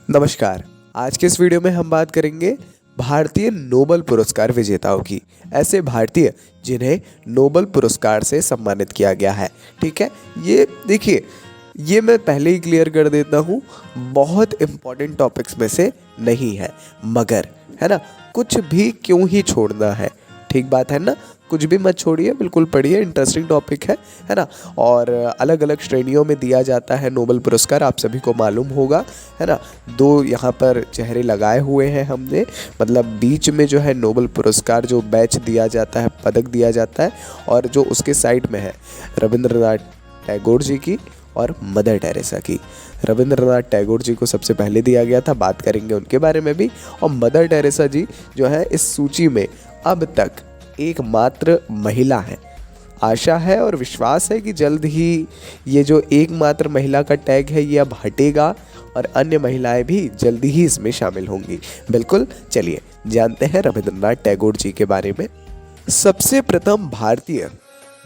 नमस्कार। आज के इस वीडियो में हम बात करेंगे भारतीय नोबेल पुरस्कार विजेताओं की। ऐसे भारतीय जिन्हें नोबेल पुरस्कार से सम्मानित किया गया है। ठीक है, ये देखिए, ये मैं पहले ही क्लियर कर देता हूँ, बहुत इम्पोर्टेंट टॉपिक्स में से नहीं है, मगर है ना, कुछ भी क्यों ही छोड़ना है। ठीक बात है ना, कुछ भी मत छोड़िए, बिल्कुल पढ़िए, इंटरेस्टिंग टॉपिक है ना। और अलग अलग श्रेणियों में दिया जाता है नोबेल पुरस्कार, आप सभी को मालूम होगा, है ना। दो यहाँ पर चेहरे लगाए हुए हैं हमने, मतलब बीच में जो है नोबेल पुरस्कार जो बैच दिया जाता है, पदक दिया जाता है, और जो उसके साइड में है रविंद्रनाथ टैगोर जी की और मदर टेरेसा की। रविंद्रनाथ टैगोर जी को सबसे पहले दिया गया था, बात करेंगे उनके बारे में भी। और मदर टेरेसा जी जो है इस सूची में अब तक एकमात्र महिला है। आशा है और विश्वास है कि जल्द ही ये जो एकमात्र महिला का टैग है ये अब हटेगा और अन्य महिलाएं भी जल्दी ही इसमें शामिल होंगी। बिल्कुल, चलिए जानते हैं रविंद्रनाथ टैगोर जी के बारे में। सबसे प्रथम भारतीय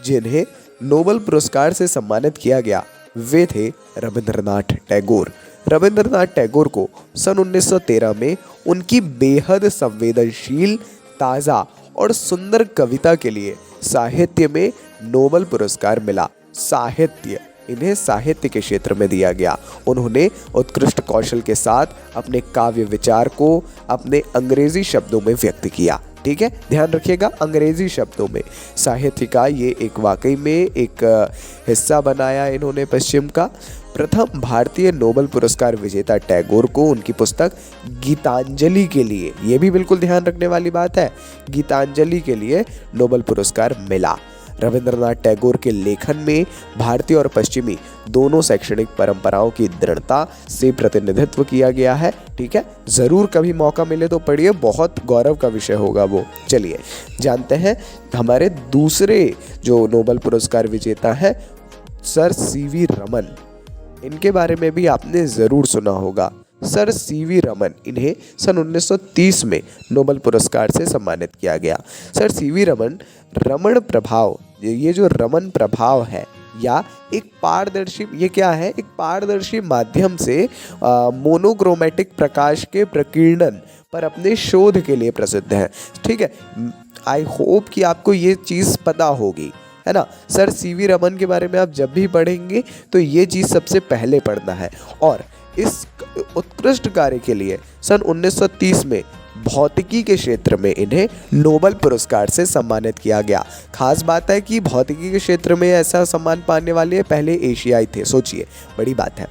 जिन्हें नोबेल पुरस्कार से सम्मानित किया गया वे थे रविंद्रनाथ टैगोर। रविंद्रनाथ टैगोर को सन 1913 में उनकी बेहद संवेदनशील, ताज़ा और सुंदर कविता के लिए साहित्य में नोबेल पुरस्कार मिला। साहित्य, इन्हें साहित्य के क्षेत्र में दिया गया। उन्होंने उत्कृष्ट कौशल के साथ अपने काव्य विचार को अपने अंग्रेजी शब्दों में व्यक्त किया। ठीक है, ध्यान रखिएगा, अंग्रेजी शब्दों में। साहित्य का ये एक वाकई में एक हिस्सा बनाया इन्होंने पश्चिम का। प्रथम भारतीय नोबेल पुरस्कार विजेता टैगोर को उनकी पुस्तक गीतांजलि के लिए, ये भी बिल्कुल ध्यान रखने वाली बात है, गीतांजलि के लिए नोबेल पुरस्कार मिला। रविंद्रनाथ टैगोर के लेखन में भारतीय और पश्चिमी दोनों शैक्षणिक परंपराओं की दृढ़ता से प्रतिनिधित्व किया गया है। ठीक है, ज़रूर कभी मौका मिले तो पढ़िए, बहुत गौरव का विषय होगा वो। चलिए जानते हैं हमारे दूसरे जो नोबेल पुरस्कार विजेता हैं, सर सीवी रमन। इनके बारे में भी आपने ज़रूर सुना होगा। सर सीवी रमन, इन्हें सन 1930 में नोबेल पुरस्कार से सम्मानित किया गया। सर सीवी रमन, रमण प्रभाव, ये जो रमन प्रभाव है या एक पारदर्शी, ये क्या है, एक पारदर्शी माध्यम से मोनोक्रोमैटिक प्रकाश के प्रकीर्णन पर अपने शोध के लिए प्रसिद्ध है। ठीक है, आई होप कि आपको ये चीज़ पता होगी, है ना। सर सीवी रमन के बारे में आप जब भी पढ़ेंगे तो ये चीज़ सबसे पहले पढ़ना है। और इस उत्कृष्ट कार्य के लिए सन 1930 में भौतिकी के क्षेत्र में इन्हें नोबेल पुरस्कार से सम्मानित किया गया। खास बात है कि भौतिकी के क्षेत्र में ऐसा सम्मान पाने वाले पहले एशियाई थे, सोचिए, बड़ी बात है।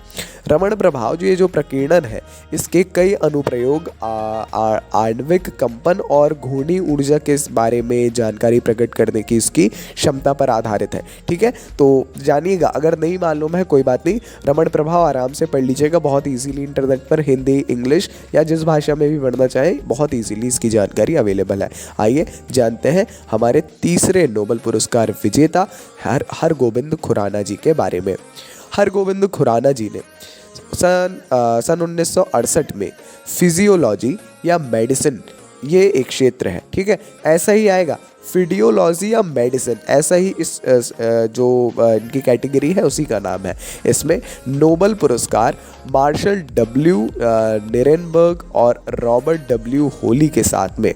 रमण प्रभाव जो ये जो प्रकीर्णन है, इसके कई अनुप्रयोग आणविक कंपन और घूर्णी ऊर्जा के बारे में जानकारी प्रकट करने की इसकी क्षमता पर आधारित है। ठीक है, तो जानिएगा, अगर नहीं मालूम है कोई बात नहीं, रमण प्रभाव आराम से पढ़ लीजिएगा, बहुत इजीली इंटरनेट पर हिंदी, इंग्लिश या जिस भाषा में भी पढ़ना चाहे, बहुत इजीली इसकी जानकारी अवेलेबल है। आइए जानते हैं हमारे तीसरे नोबेल पुरस्कार विजेता हरगोविंद खुराना जी के बारे में। हरगोविंद खुराना जी ने सन 1968 में फिजियोलॉजी या मेडिसिन, ये एक क्षेत्र है, ठीक है, ऐसा ही आएगा, फिजियोलॉजी या मेडिसिन, ऐसा ही इस जो इनकी कैटेगरी है उसी का नाम है। इसमें नोबेल पुरस्कार मार्शल डब्ल्यू निरेनबर्ग और रॉबर्ट डब्ल्यू होली के साथ में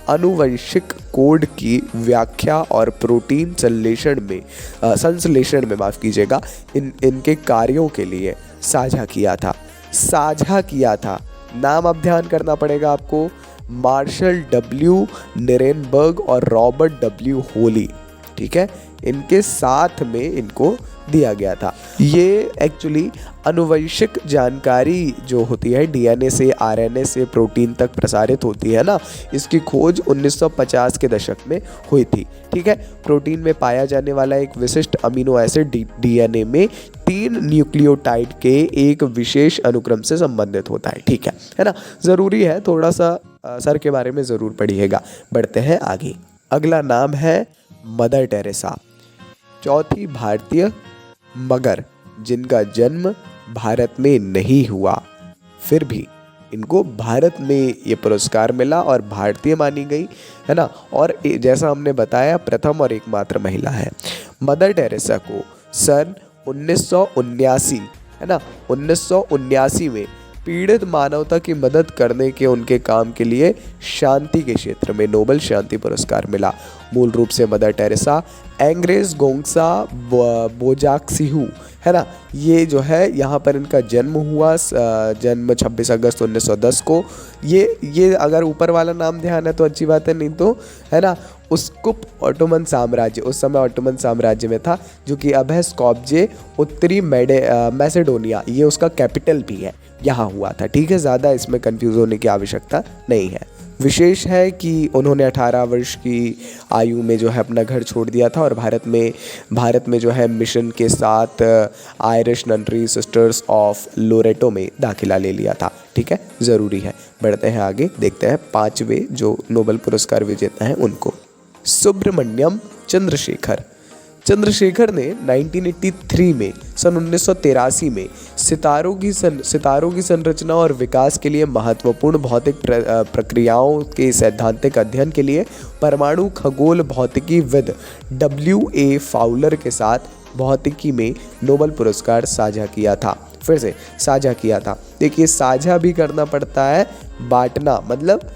आनुवंशिक कोड की व्याख्या और प्रोटीन संश्लेषण में माफ़ कीजिएगा, इनके कार्यों के लिए साझा किया था। नाम अब ध्यान करना पड़ेगा आपको, मार्शल डब्ल्यू निरेनबर्ग और रॉबर्ट डब्ल्यू होली। ठीक है, इनके साथ में इनको दिया गया था। ये एक्चुअली आनुवंशिक जानकारी जो होती है, डीएनए से आरएनए से प्रोटीन तक प्रसारित होती है ना, इसकी खोज 1950 के दशक में हुई थी। ठीक है, प्रोटीन में पाया जाने वाला एक विशिष्ट अमीनो एसिड डीएनए में 3 न्यूक्लियोटाइड के एक विशेष अनुक्रम से संबंधित होता है। ठीक है ना, ज़रूरी है, थोड़ा सा सर के बारे में ज़रूर पढ़िएगा। बढ़ते हैं आगे। अगला नाम है मदर टेरेसा, चौथी भारतीय, मगर जिनका जन्म भारत में नहीं हुआ, फिर भी इनको भारत में ये पुरस्कार मिला और भारतीय मानी गई, है ना। और जैसा हमने बताया, प्रथम और एकमात्र महिला है। मदर टेरेसा को सन 1979, है ना, 1979 में पीड़ित मानवता की मदद करने के उनके काम के लिए शांति के क्षेत्र में नोबेल शांति पुरस्कार मिला। मूल रूप से मदर टेरेसा एंग्रेस गोंगसा बोजाक्सिहू, है ना, ये जो है यहाँ पर इनका जन्म हुआ, जन्म 26 अगस्त 1910 को। ये अगर ऊपर वाला नाम ध्यान है तो अच्छी बात है, नहीं तो है ना उस्कुप ऑटोमन साम्राज्य, उस समय ऑटोमन साम्राज्य में था, जो कि अब है स्कॉप्जे, उत्तरी मैसेडोनिया, ये उसका कैपिटल भी है, यहाँ हुआ था। ठीक है, ज़्यादा इसमें कंफ्यूज होने की आवश्यकता नहीं है। विशेष है कि उन्होंने 18 वर्ष की आयु में जो है अपना घर छोड़ दिया था और भारत में जो है मिशन के साथ आयरिश ननरी सिस्टर्स ऑफ लोरेटो में दाखिला ले लिया था। ठीक है, ज़रूरी है। बढ़ते हैं आगे, देखते हैं 5वें जो नोबेल पुरस्कार विजेता हैं उनको। सुब्रमण्यम चंद्रशेखर ने 1983 में सन 1983 में सितारों की संरचना और विकास के लिए महत्वपूर्ण भौतिक प्रक्रियाओं के सैद्धांतिक अध्ययन के लिए परमाणु खगोल भौतिकीविद W.A. फाउलर के साथ भौतिकी में नोबेल पुरस्कार साझा किया था। फिर से साझा किया था। देखिए, साझा भी करना पड़ता है, बांटना मतलब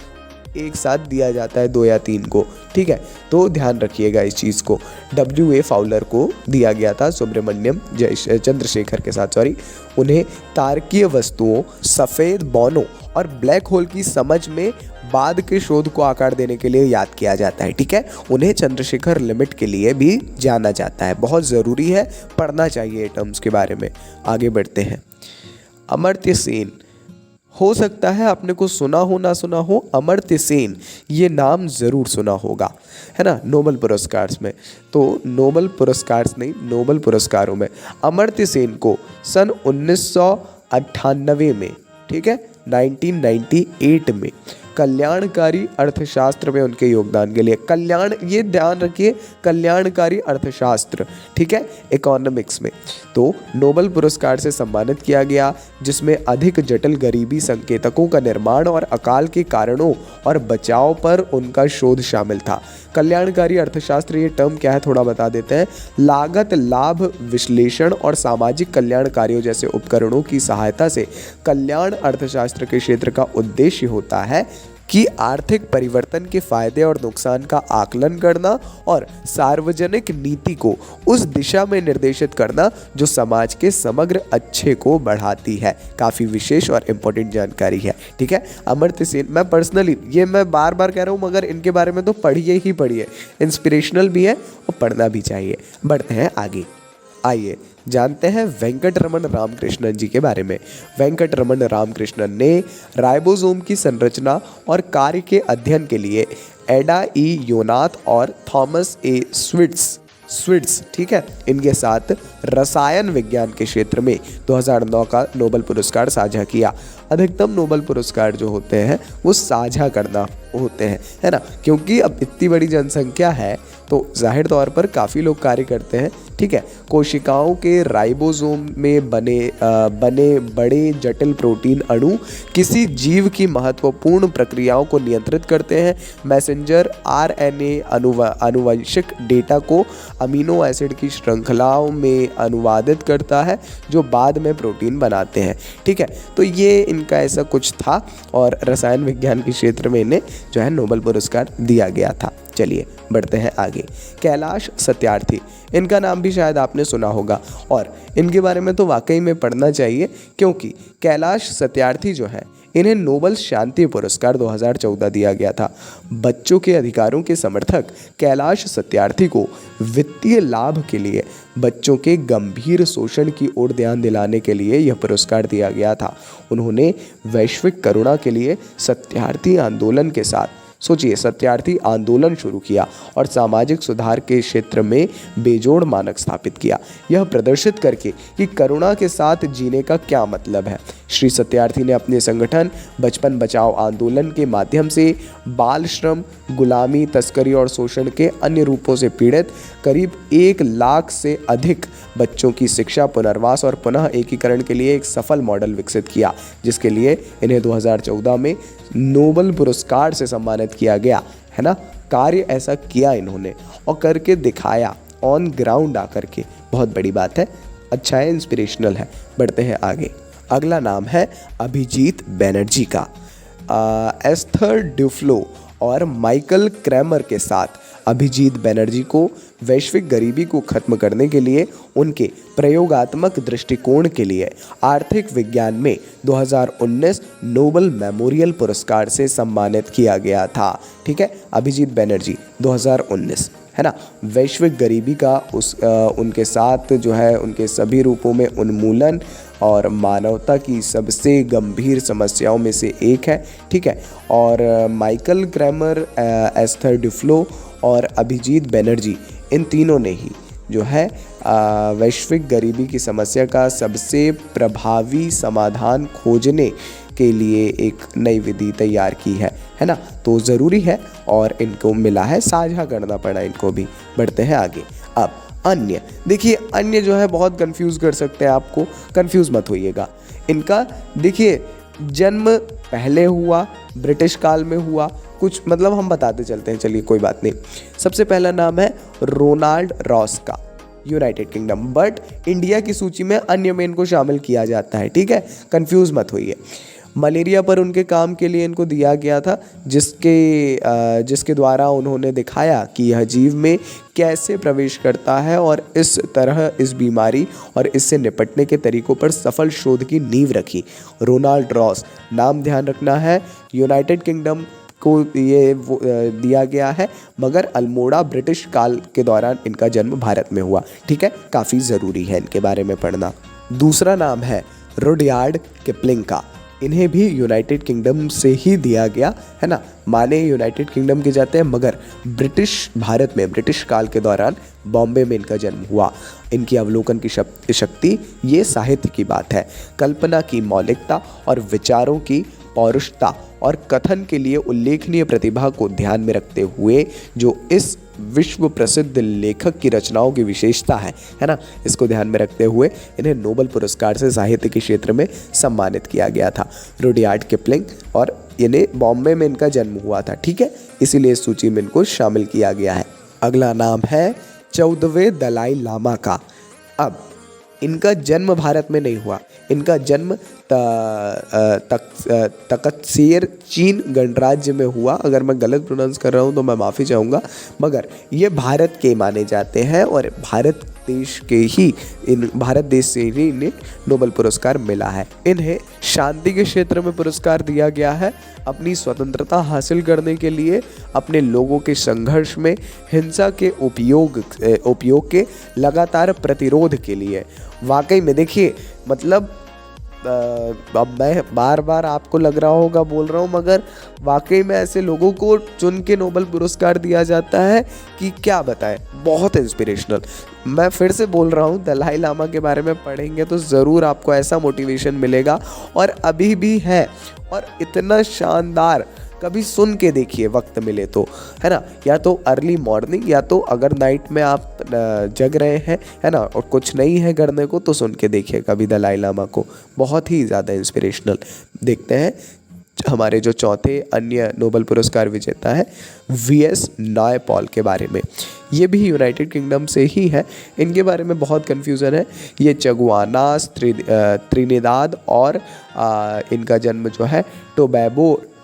एक साथ दिया जाता है 2 या 3 को। ठीक है, तो ध्यान रखिएगा इस चीज़ को। W.A. फाउलर को दिया गया था सुब्रमण्यम चंद्रशेखर के साथ, उन्हें तारकीय वस्तुओं, सफ़ेद बौनों और ब्लैक होल की समझ में बाद के शोध को आकार देने के लिए याद किया जाता है। ठीक है, उन्हें चंद्रशेखर लिमिट के लिए भी जाना जाता है। बहुत ज़रूरी है, पढ़ना चाहिए टर्म्स के बारे में। आगे बढ़ते हैं। अमर्त्य सेन, हो सकता है आपने को सुना हो ना सुना हो, अमर्त्य सेन ये नाम ज़रूर सुना होगा, है ना, नोबेल पुरस्कार में। तो नोबेल पुरस्कारों में अमर्त्य सेन को सन 1998 में, ठीक है, 1998 में कल्याणकारी अर्थशास्त्र में उनके योगदान के लिए, ये ध्यान रखिए, कल्याणकारी अर्थशास्त्र, ठीक है, इकोनॉमिक्स में, तो नोबेल पुरस्कार से सम्मानित किया गया, जिसमें अधिक जटिल गरीबी संकेतकों का निर्माण और अकाल के कारणों और बचाव पर उनका शोध शामिल था। कल्याणकारी अर्थशास्त्र, ये टर्म क्या है थोड़ा बता देते हैं। लागत लाभ विश्लेषण और सामाजिक कल्याण कार्यों जैसे उपकरणों की सहायता से कल्याण अर्थशास्त्र के क्षेत्र का उद्देश्य होता है कि आर्थिक परिवर्तन के फायदे और नुकसान का आकलन करना और सार्वजनिक नीति को उस दिशा में निर्देशित करना जो समाज के समग्र अच्छे को बढ़ाती है। काफ़ी विशेष और इम्पोर्टेंट जानकारी है। ठीक है, अमर्त्य सेन, मैं पर्सनली, ये मैं बार बार कह रहा हूँ, मगर इनके बारे में तो पढ़िए ही पढ़िए, इंस्पिरेशनल भी है और पढ़ना भी चाहिए। बढ़ते हैं आगे, आइए जानते हैं वेंकटरमन रामकृष्णन जी के बारे में। वेंकटरमन रामकृष्णन ने राइबोसोम की संरचना और कार्य के अध्ययन के लिए एडा ई योनाथ और थॉमस ए स्विट्स, ठीक है, इनके साथ रसायन विज्ञान के क्षेत्र में 2009 का नोबेल पुरस्कार साझा किया। अधिकतम नोबेल पुरस्कार जो होते हैं वो साझा करना होते हैं, है ना, क्योंकि अब इतनी बड़ी जनसंख्या है तो जाहिर तौर पर काफ़ी लोग कार्य करते हैं। ठीक है, कोशिकाओं के राइबोसोम में बने बड़े जटिल प्रोटीन अणु किसी जीव की महत्वपूर्ण प्रक्रियाओं को नियंत्रित करते हैं। मैसेंजर आरएनए आनुवंशिक डेटा को अमीनो एसिड की श्रृंखलाओं में अनुवादित करता है जो बाद में प्रोटीन बनाते हैं। ठीक है, तो ये इनका ऐसा कुछ था और रसायन विज्ञान के क्षेत्र में इन्हें जो है नोबेल पुरस्कार दिया गया था। चलिए बढ़ते हैं आगे। कैलाश सत्यार्थी, इनका नाम भी शायद आपने सुना होगा और इनके बारे में तो वाकई में पढ़ना चाहिए, क्योंकि कैलाश सत्यार्थी जो है इन्हें नोबेल शांति पुरस्कार 2014 दिया गया था। बच्चों के अधिकारों के समर्थक कैलाश सत्यार्थी को वित्तीय लाभ के लिए बच्चों के गंभीर शोषण की ओर ध्यान दिलाने के लिए यह पुरस्कार दिया गया था। उन्होंने वैश्विक करुणा के लिए सत्यार्थी आंदोलन के साथ, सोचिए, सत्यार्थी आंदोलन शुरू किया और सामाजिक सुधार के क्षेत्र में बेजोड़ मानक स्थापित किया, यह प्रदर्शित करके कि करुणा के साथ जीने का क्या मतलब है। श्री सत्यार्थी ने अपने संगठन बचपन बचाओ आंदोलन के माध्यम से बाल श्रम, गुलामी, तस्करी और शोषण के अन्य रूपों से पीड़ित करीब 1 लाख से अधिक बच्चों की शिक्षा, पुनर्वास और पुनः एकीकरण के लिए एक सफल मॉडल विकसित किया, जिसके लिए इन्हें 2014 में नोबेल पुरस्कार से सम्मानित किया गया, है ना। कार्य ऐसा किया इन्होंने और करके दिखाया, ऑन ग्राउंड आकर के, बहुत बड़ी बात है, अच्छा है, इंस्पिरेशनल है। बढ़ते हैं आगे। अगला नाम है अभिजीत बैनर्जी का। एस्थर ड्यूफ्लो और माइकल क्रैमर के साथ अभिजीत बैनर्जी को वैश्विक गरीबी को खत्म करने के लिए उनके प्रयोगात्मक दृष्टिकोण के लिए आर्थिक विज्ञान में 2019 नोबेल मेमोरियल पुरस्कार से सम्मानित किया गया था। ठीक है, अभिजीत बैनर्जी 2019, है ना। वैश्विक गरीबी का उनके साथ जो है उनके सभी रूपों में उन्मूलन और मानवता की सबसे गंभीर समस्याओं में से एक है। ठीक है, और माइकल क्रैमर, एस्थर ड्यूफ्लो और अभिजीत बैनर्जी, इन तीनों ने ही जो है वैश्विक गरीबी की समस्या का सबसे प्रभावी समाधान खोजने के लिए एक नई विधि तैयार की है ना। तो ज़रूरी है और इनको मिला है, साझा करना पड़ा इनको भी। बढ़ते हैं आगे। अब अन्य, देखिए अन्य जो है बहुत कंफ्यूज कर सकते हैं आपको, कंफ्यूज मत होइएगा। इनका देखिए जन्म पहले हुआ, ब्रिटिश काल में हुआ, कुछ मतलब हम बताते चलते हैं, चलिए कोई बात नहीं। सबसे पहला नाम है रोनाल्ड रॉस का, यूनाइटेड किंगडम, बट इंडिया की सूची में अन्य में इनको शामिल किया जाता है। ठीक है, कंफ्यूज मत होइए। मलेरिया पर उनके काम के लिए इनको दिया गया था, जिसके द्वारा उन्होंने दिखाया कि यह जीव में कैसे प्रवेश करता है और इस तरह इस बीमारी और इससे निपटने के तरीकों पर सफल शोध की नींव रखी। रोनाल्ड रॉस नाम ध्यान रखना है, यूनाइटेड किंगडम को ये दिया गया है, मगर अल्मोड़ा ब्रिटिश काल के दौरान इनका जन्म भारत में हुआ। ठीक है, काफ़ी ज़रूरी है इनके बारे में पढ़ना। दूसरा नाम है रुडयार्ड किपलिंग का। इन्हें भी यूनाइटेड किंगडम से ही दिया गया, है ना। माने यूनाइटेड किंगडम के जाते हैं, मगर भारत में ब्रिटिश काल के दौरान बॉम्बे में इनका जन्म हुआ। इनकी अवलोकन की शक्ति, ये साहित्य की बात है। कल्पना की मौलिकता और विचारों की पौरुषता और कथन के लिए उल्लेखनीय प्रतिभा को ध्यान में रखते हुए जो इस विश्व प्रसिद्ध लेखक की रचनाओं की विशेषता है ना, इसको ध्यान में रखते हुए इन्हें नोबेल पुरस्कार से साहित्य के क्षेत्र में सम्मानित किया गया था, रुडयार्ड किपलिंग, और इन्हें बॉम्बे में इनका जन्म हुआ था। ठीक है, इसीलिए इस सूची में इनको शामिल किया गया है। अगला नाम है 14वें दलाई लामा का। अब इनका जन्म भारत में नहीं हुआ, इनका जन्म तकत्सेर चीन गणराज्य में हुआ। अगर मैं गलत प्रोनाउंस कर रहा हूँ तो मैं माफ़ी चाहूँगा, मगर ये भारत के माने जाते हैं और भारत देश से ही इन्हें नोबेल पुरस्कार मिला है। इन्हें शांति के क्षेत्र में पुरस्कार दिया गया है, अपनी स्वतंत्रता हासिल करने के लिए, अपने लोगों के संघर्ष में हिंसा के उपयोग के लगातार प्रतिरोध के लिए। वाकई में देखिए, मतलब अब मैं बार बार आपको लग रहा होगा बोल रहा हूँ, मगर वाकई में ऐसे लोगों को चुन के नोबेल पुरस्कार दिया जाता है कि क्या बताएं, बहुत इंस्पिरेशनल। मैं फिर से बोल रहा हूँ, दलाई लामा के बारे में पढ़ेंगे तो ज़रूर आपको ऐसा मोटिवेशन मिलेगा, और अभी भी है, और इतना शानदार, कभी सुन के देखिए वक्त मिले तो, है ना। या तो अर्ली मॉर्निंग, या तो अगर नाइट में आप जग रहे हैं, है ना, और कुछ नहीं है करने को, तो सुन के देखिए कभी दलाई लामा को, बहुत ही ज़्यादा इंस्पिरेशनल। देखते हैं हमारे जो चौथे अन्य नोबेल पुरस्कार विजेता है वीएस नायपॉल के बारे में। ये भी यूनाइटेड किंगडम से ही है, इनके बारे में बहुत कन्फ्यूज़न है। ये चगुआनास, त्रिनिदाद और इनका जन्म जो है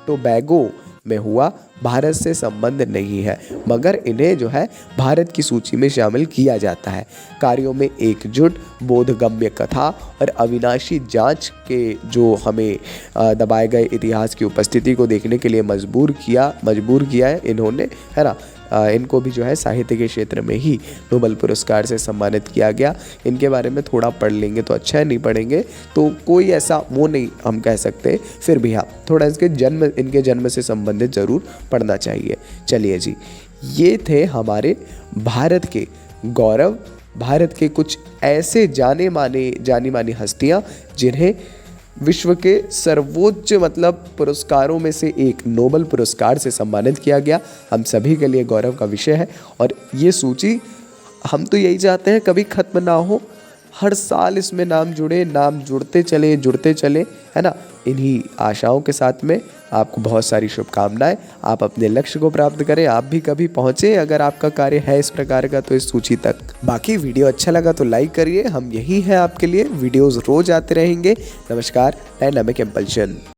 टोबैगो में हुआ। भारत से संबंध नहीं है, मगर इन्हें जो है भारत की सूची में शामिल किया जाता है। कार्यों में एकजुट, बोधगम्य कथा और अविनाशी जांच के जो हमें दबाए गए इतिहास की उपस्थिति को देखने के लिए मजबूर किया है इन्होंने, है ना। इनको भी जो है साहित्य के क्षेत्र में ही नोबेल पुरस्कार से सम्मानित किया गया। इनके बारे में थोड़ा पढ़ लेंगे तो अच्छा है, नहीं पढ़ेंगे तो कोई ऐसा वो नहीं हम कह सकते, फिर भी हाँ थोड़ा इनके जन्म से संबंधित ज़रूर पढ़ना चाहिए। चलिए जी, ये थे हमारे भारत के गौरव, भारत के कुछ ऐसे जानी मानी हस्तियाँ जिन्हें विश्व के सर्वोच्च मतलब पुरस्कारों में से एक नोबेल पुरस्कार से सम्मानित किया गया। हम सभी के लिए गौरव का विषय है, और ये सूची हम तो यही चाहते हैं कभी ख़त्म ना हो, हर साल इसमें नाम जुड़े, नाम जुड़ते चले, है ना। इन्हीं आशाओं के साथ में आपको बहुत सारी शुभकामनाएं। आप अपने लक्ष्य को प्राप्त करें, आप भी कभी पहुँचे अगर आपका कार्य है इस प्रकार का तो इस सूची तक। बाकी वीडियो अच्छा लगा तो लाइक करिए, हम यही हैं आपके लिए, वीडियोज़ रोज़ आते रहेंगे। नमस्कार, डायनामिक इम्पल्शन।